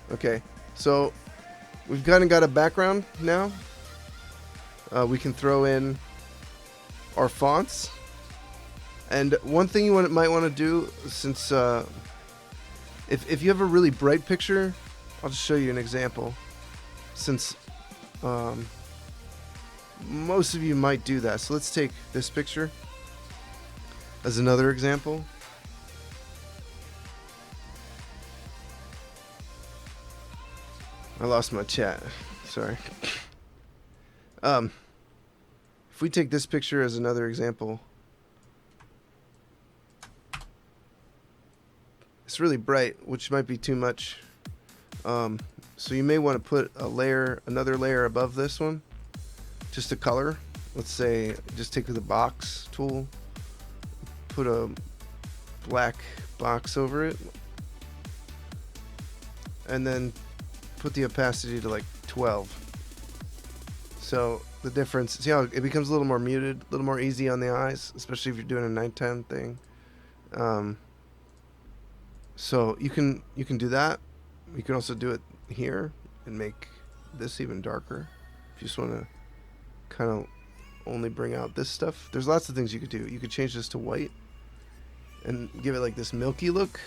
Okay, so we've kind of got a background now. We can throw in our fonts. And one thing you might want to do, since if you have a really bright picture, I'll just show you an example. Since most of you might do that. So let's take this picture as another example. I lost my chat. Sorry. If we take this picture as another example, it's really bright, which might be too much. So you may want to put another layer above this one, just a color. Let's say, just take the box tool, put a black box over it, and then put the opacity to like 12. So the difference, see how it becomes a little more muted, a little more easy on the eyes, especially if you're doing a nighttime thing. So you can do that. You can also do it here and make this even darker if you just want to kind of only bring out this stuff. There's lots of things you could do. You could change this to white and give it like this milky look.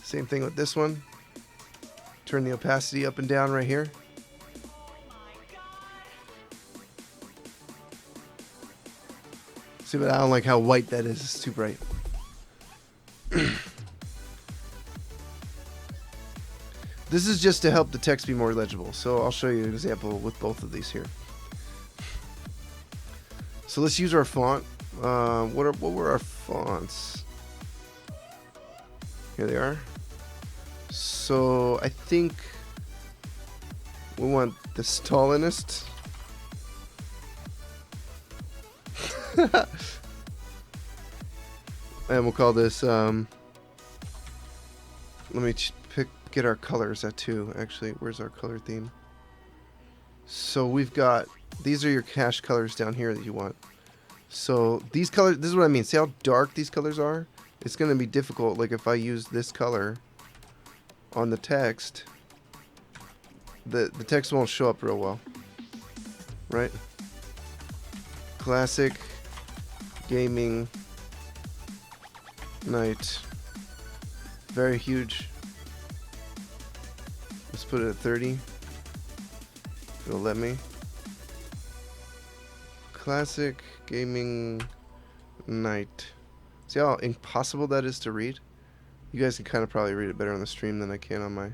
Same thing with this one. Turn the opacity up and down right here. See, but I don't like how white that is. It's too bright. This is just to help the text be more legible. So I'll show you an example with both of these here. So let's use our font. What were our fonts? Here they are. So I think we want the Stalinist. And we'll call this, let me get our colors at 2. Actually, where's our color theme? So we've got, these are your cache colors down here that you want. So these colors, this is what I mean. See how dark these colors are? It's going to be difficult. Like if I use this color on the text, the text won't show up real well. right? Classic gaming night. Very huge. Let's put it at 30. It'll let me. Classic gaming night. See how impossible that is to read? You guys can kind of probably read it better on the stream than I can on my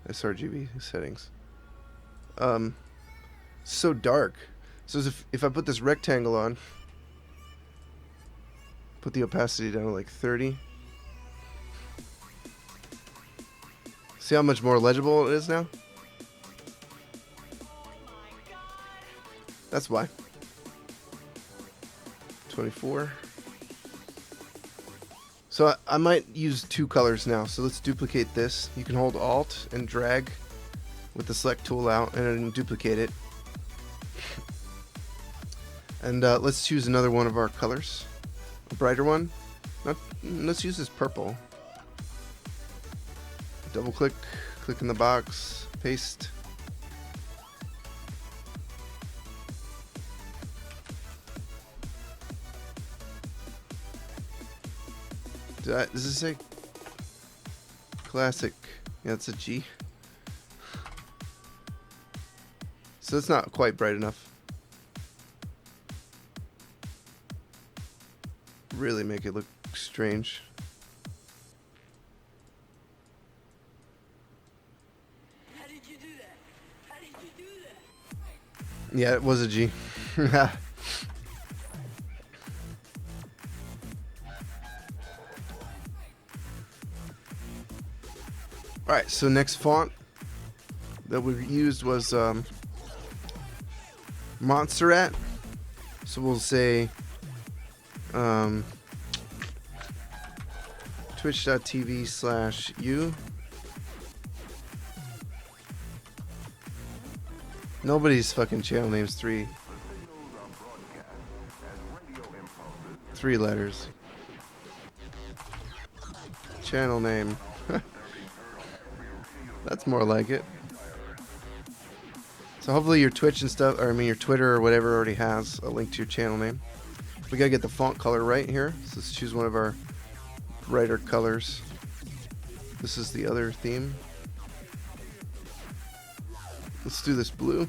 sRGB settings. So dark. So if I put this rectangle on, put the opacity down to like 30. See how much more legible it is now? That's why. 24. So I might use two colors now. So let's duplicate this. You can hold Alt and drag with the select tool out and then duplicate it. And let's choose another one of our colors. A brighter one. Let's use this purple. Double click, click in the box, paste. Does it say classic? Yeah, it's a G. So it's not quite bright enough. Really make it look strange. How did you do that? How did you do that? Yeah, it was a G. Alright, so next font that we used was Montserrat. So we'll say twitch.tv/u. Nobody's fucking channel name's three letters. Channel name. That's more like it. So hopefully your Twitch and stuff, or I mean your Twitter or whatever already has a link to your channel name. We gotta get the font color right here. So let's choose one of our brighter colors. This is the other theme. Let's do this blue.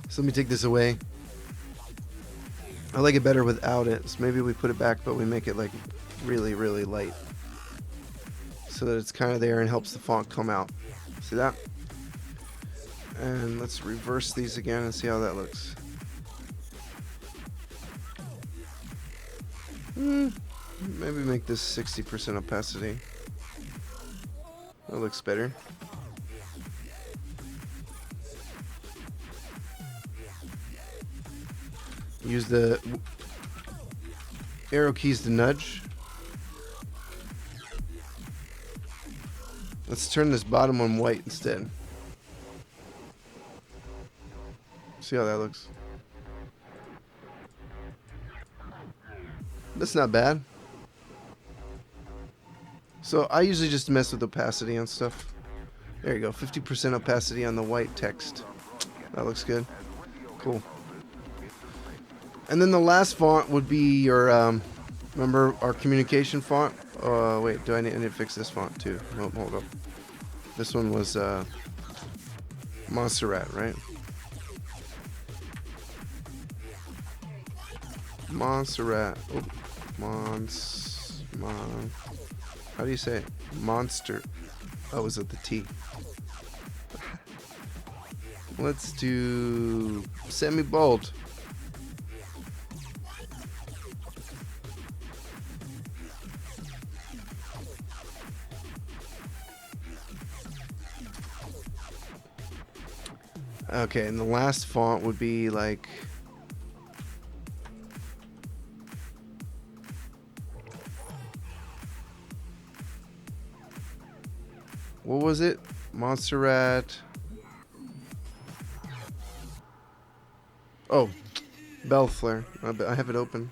So let me take this away. I like it better without it, so maybe we put it back, but we make it like really, really light. So that it's kind of there and helps the font come out. See that? And let's reverse these again and see how that looks. Maybe make this 60% opacity. That looks better. Use the arrow keys to nudge. Let's turn this bottom one white instead. See how that looks. That's not bad. So I usually just mess with opacity on stuff. There you go, 50% opacity on the white text. That looks good. Cool. And then the last font would be your, remember our communication font? Wait, I need to fix this font too. Nope, hold up. This one was Montserrat, right? Montserrat. Oh, how do you say it? Monster. Oh, was it the T? Let's do semi-bold. Okay, and the last font would be like what was it? Montserrat. Oh, Bellflare. I have it open.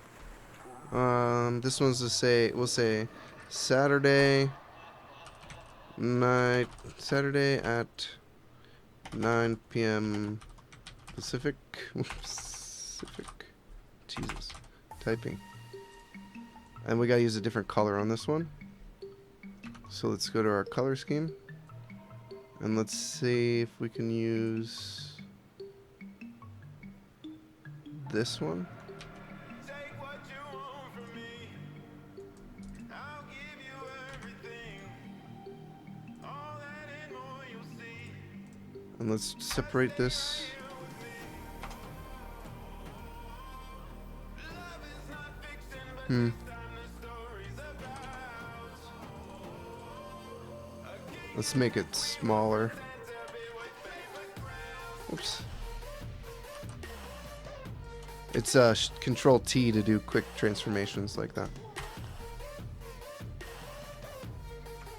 This one's we'll say Saturday night, Saturday at 9 p.m. Pacific. Pacific. Jesus. Typing. And we gotta use a different color on this one. So let's go to our color scheme. And let's see if we can use this one. Take what you want from me. I'll give you everything. All that and more you'll see. And let's separate this. Let's make it smaller. Oops. It's Control T to do quick transformations like that.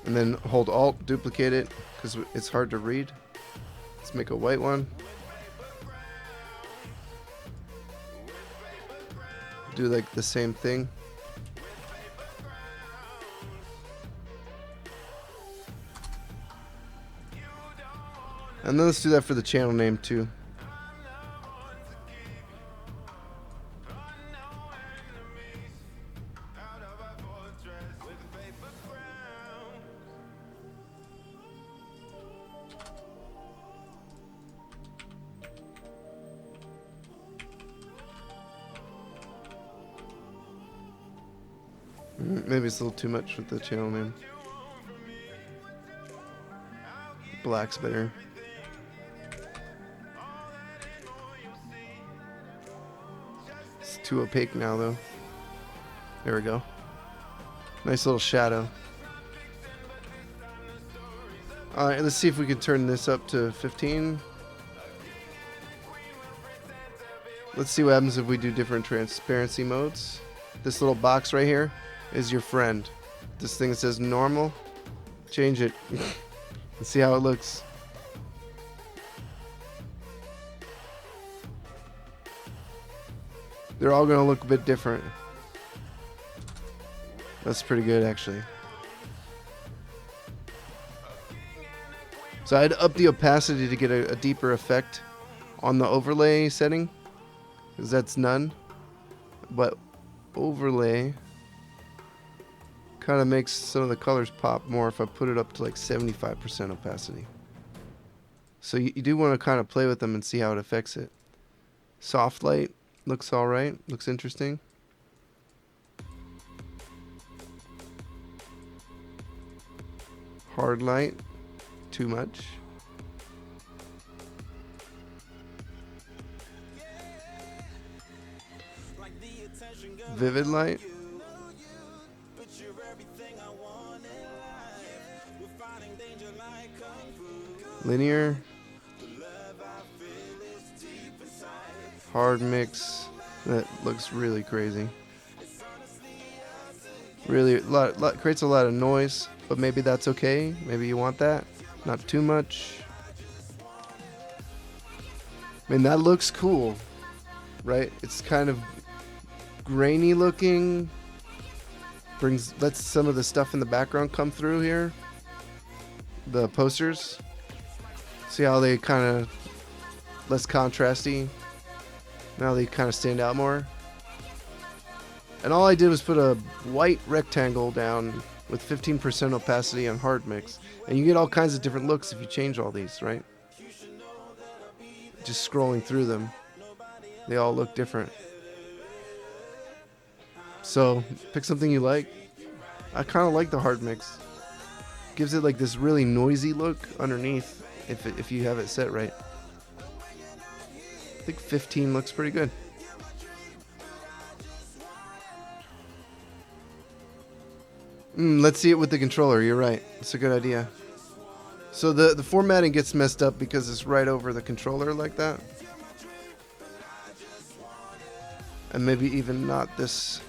And then hold Alt, duplicate it, because it's hard to read. Let's make a white one. Do like the same thing. And then let's do that for the channel name too. Maybe it's a little too much with the channel name. Black's better. It's too opaque now though. There we go. Nice little shadow. Alright, let's see if we can turn this up to 15. Let's see what happens if we do different transparency modes. This little box right here is your friend. This thing that says normal, change it and see how it looks. They're all gonna look a bit different. That's pretty good actually. So I'd up the opacity to get a deeper effect on the overlay setting, because that's none. But overlay kind of makes some of the colors pop more if I put it up to like 75% opacity. So you do want to kind of play with them and see how it affects it. Soft light looks alright, looks interesting. Hard light, too much. Vivid light. Linear. Hard mix. That looks really crazy. Really, creates a lot of noise, but maybe that's okay. Maybe you want that. Not too much. I mean, that looks cool, right? It's kind of grainy looking. Lets some of the stuff in the background come through here. The posters. See how they kind of less contrasty. Now they kind of stand out more. And all I did was put a white rectangle down with 15% opacity on hard mix. And you get all kinds of different looks if you change all these, right? Just scrolling through them, they all look different. So pick something you like. I kind of like the hard mix. Gives it like this really noisy look underneath if you have it set right. I think 15 looks pretty good. Let's see it with the controller. You're right. It's a good idea. So the formatting gets messed up because it's right over the controller like that. And maybe even not this.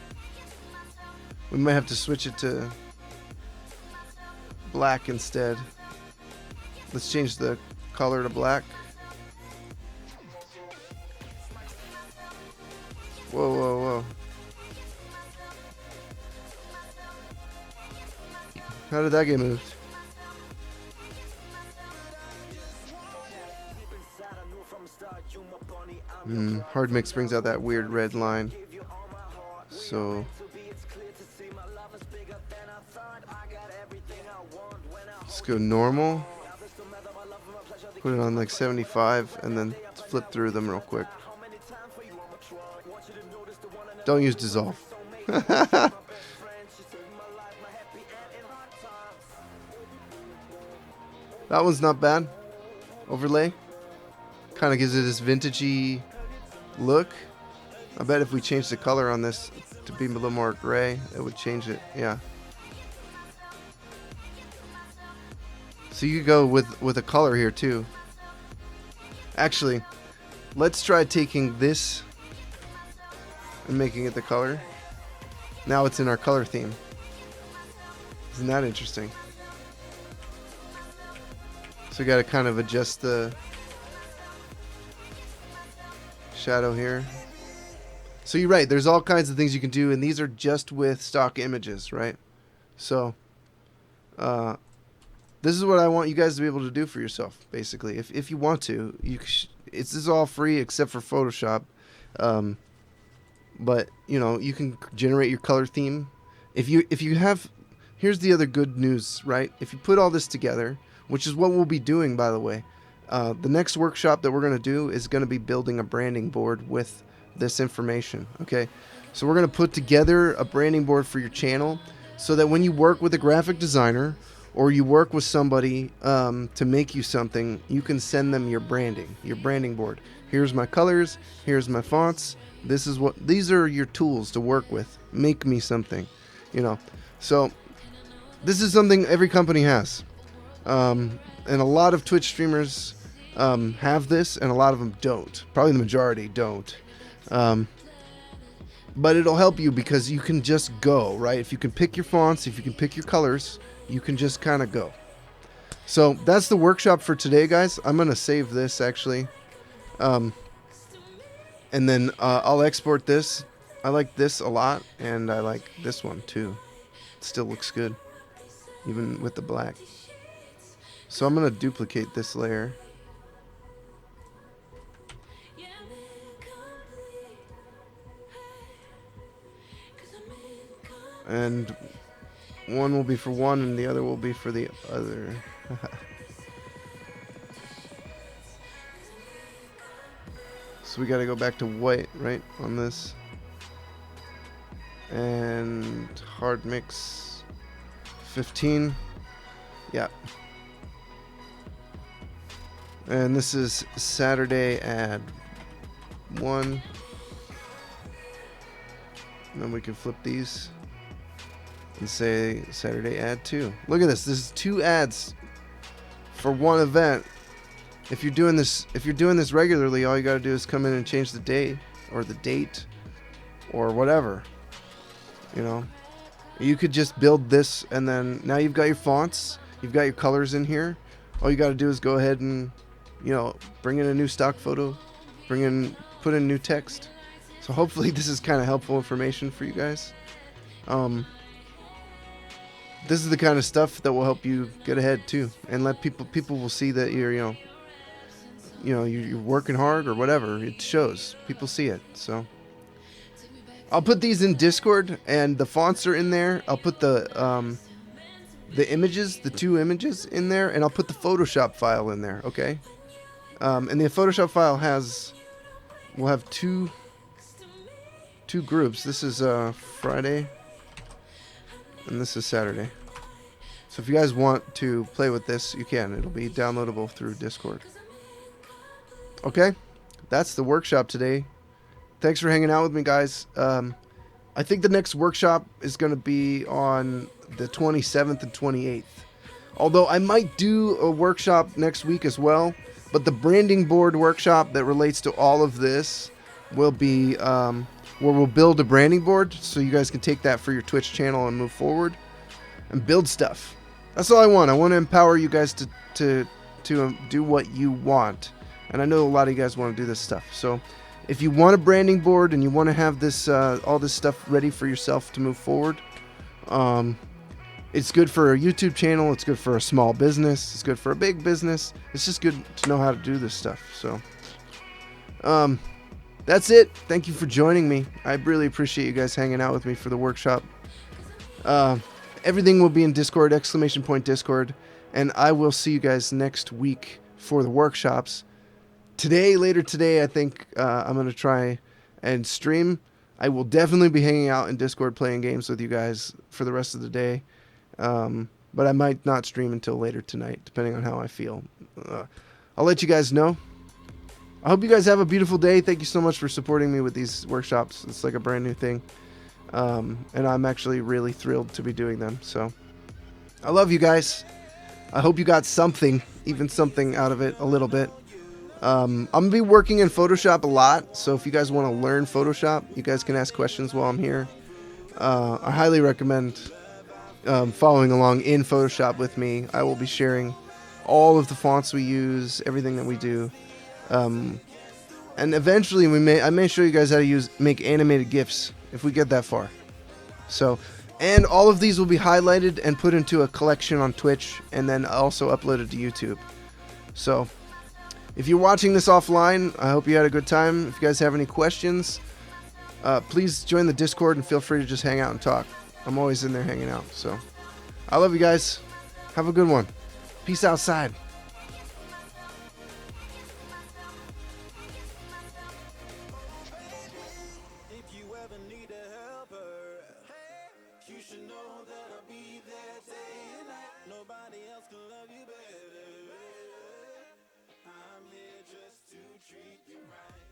We might have to switch it to black instead. Let's change the color to black. Whoa, whoa, whoa. How did that get moved? Hard mix brings out that weird red line. So let's go normal. Put it on like 75 and then flip through them real quick. Don't use dissolve. That one's not bad. Overlay. Kind of gives it this vintagey look. I bet if we change the color on this to be a little more gray, it would change it. Yeah. So you could go with a color here too. Actually, let's try taking this and making it the color. Now it's in our color theme. Isn't that interesting? So we got to kind of adjust the shadow here. So you're right, there's all kinds of things you can do, and these are just with stock images, right? So this is what I want you guys to be able to do for yourself, basically. If you want to, this is all free except for Photoshop. But you know, you can generate your color theme. If you have, here's the other good news, right? If you put all this together, which is what we'll be doing, by the way, the next workshop that we're going to do is going to be building a branding board with this information. Okay, so we're going to put together a branding board for your channel, so that when you work with a graphic designer or you work with somebody to make you something, you can send them your branding board. Here's my colors, here's my fonts, these are your tools to work with. Make me something, you know. So this is something every company has, and a lot of Twitch streamers have this, and a lot of them don't. Probably the majority don't. But it'll help you because you can just go, right? If you can pick your fonts, if you can pick your colors, you can just kind of go. So that's the workshop for today, guys. I'm going to save this, actually. And then I'll export this. I like this a lot, and I like this one, too. It still looks good, even with the black. So I'm going to duplicate this layer. And one will be for one and the other will be for the other. So we got to go back to white, right, on this. And hard mix 15. Yeah. And this is Saturday add 1. And then we can flip these and say Saturday add 2. Look at this. This is 2 ads for one event. If you're doing this regularly, all you got to do is come in and change the day or the date or whatever. You know, you could just build this, and then now you've got your fonts, you've got your colors in here. All you got to do is go ahead and, you know, bring in a new stock photo, put in new text. So hopefully this is kind of helpful information for you guys. This is the kind of stuff that will help you get ahead too, and let people will see that you're you're working hard or whatever. It shows. People see it. So I'll put these in Discord, and the fonts are in there. I'll put the images, the 2 images in there, and I'll put the Photoshop file in there. Okay. And the Photoshop file will have two groups. This is Friday. And this is Saturday. So if you guys want to play with this, you can. It'll be downloadable through Discord. Okay, that's the workshop today. Thanks for hanging out with me, guys. I think the next workshop is going to be on the 27th and 28th. Although I might do a workshop next week as well. But the branding board workshop that relates to all of this will be where we'll build a branding board, so you guys can take that for your Twitch channel and move forward and build stuff. That's all I want. I want to empower you guys to do what you want, and I know a lot of you guys want to do this stuff. So if you want a branding board and you want to have this all this stuff ready for yourself to move forward, it's good for a YouTube channel. It's good for a small business. It's good for a big business. It's just good to know how to do this stuff. So that's it. Thank you for joining me. I really appreciate you guys hanging out with me for the workshop. Everything will be in Discord, !Discord, and I will see you guys next week for the workshops. Later today, I think I'm going to try and stream. I will definitely be hanging out in Discord playing games with you guys for the rest of the day. But I might not stream until later tonight, depending on how I feel. I'll let you guys know. I hope you guys have a beautiful day. Thank you so much for supporting me with these workshops. It's like a brand new thing. And I'm actually really thrilled to be doing them. So I love you guys. I hope you got something, even something out of it, a little bit. I'm going to be working in Photoshop a lot. So if you guys want to learn Photoshop, you guys can ask questions while I'm here. I highly recommend following along in Photoshop with me. I will be sharing all of the fonts we use, everything that we do. And eventually I may show you guys how to make animated GIFs if we get that far. So, and all of these will be highlighted and put into a collection on Twitch and then also uploaded to YouTube. So, if you're watching this offline, I hope you had a good time. If you guys have any questions, please join the Discord and feel free to just hang out and talk. I'm always in there hanging out. So, I love you guys. Have a good one. Peace outside. If you ever need a helper, you should know that I'll be there day and night. Nobody else can love you better. I'm here just to treat you right.